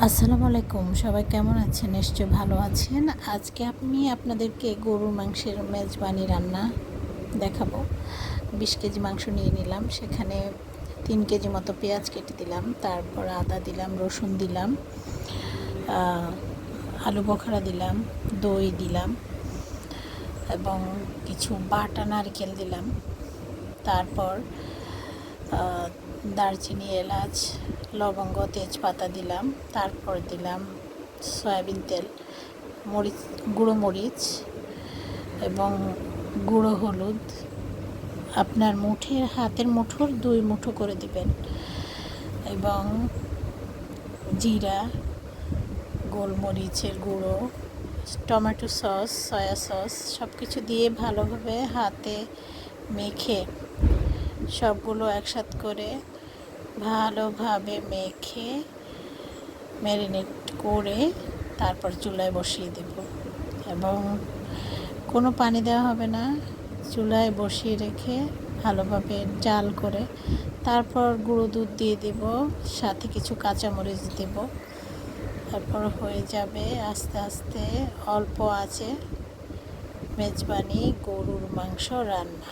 আসসালামু আলাইকুম, সবাই কেমন আছেন? নিশ্চয় ভালো আছেন। আজকে আমি আপনাদেরকে গরুর মাংসের মেজবানি রান্না দেখাবো। 20 কেজি মাংস নিয়ে নিলাম, সেখানে 3 কেজি মতো পেঁয়াজ কেটে দিলাম, তারপর আদা দিলাম, রসুন দিলাম, আলু বখরা দিলাম, দই দিলাম এবং কিছু বাটা নারকেল দিলাম। তারপর দারচিনি, এলাচ, লবঙ্গ, তেজপাতা দিলাম। তারপর দিলাম সয়াবিন তেল, মরিচ, গুঁড়ো মরিচ এবং গুঁড়ো হলুদ। আপনার হাতের মুঠোর 2 মুঠো করে দিবেন এবং জিরা, গোলমরিচের গুঁড়ো, টমেটো সস, সয়া সস সব কিছু দিয়ে ভালোভাবে হাতে মেখে সবগুলো একসাথ করে ভালোভাবে মেখে ম্যারিনেট করে তারপর চুলায় বসিয়ে দেব এবং কোনো পানি দেওয়া হবে না। চুলায় বসিয়ে রেখে ভালোভাবে জাল করে তারপর গুঁড়ো দুধ দিয়ে দেব, সাথে কিছু কাঁচামরিচ দেব। তারপর হয়ে যাবে আস্তে আস্তে অল্প আঁচে মেজবানি গরুর মাংস রান্না।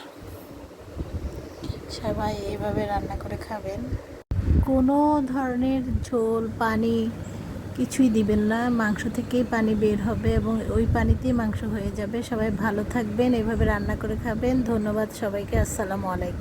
সবাই এইভাবে রান্না করে খাবেন। কোনো ধরনের ঝোল, পানি কিছুই দিবেন না, মাংস থেকেই পানি বের হবে এবং ওই পানিতেই মাংস হয়ে যাবে। সবাই ভালো থাকবেন, এভাবে রান্না করে খাবেন। ধন্যবাদ সবাইকে। আসসালামু আলাইকুম।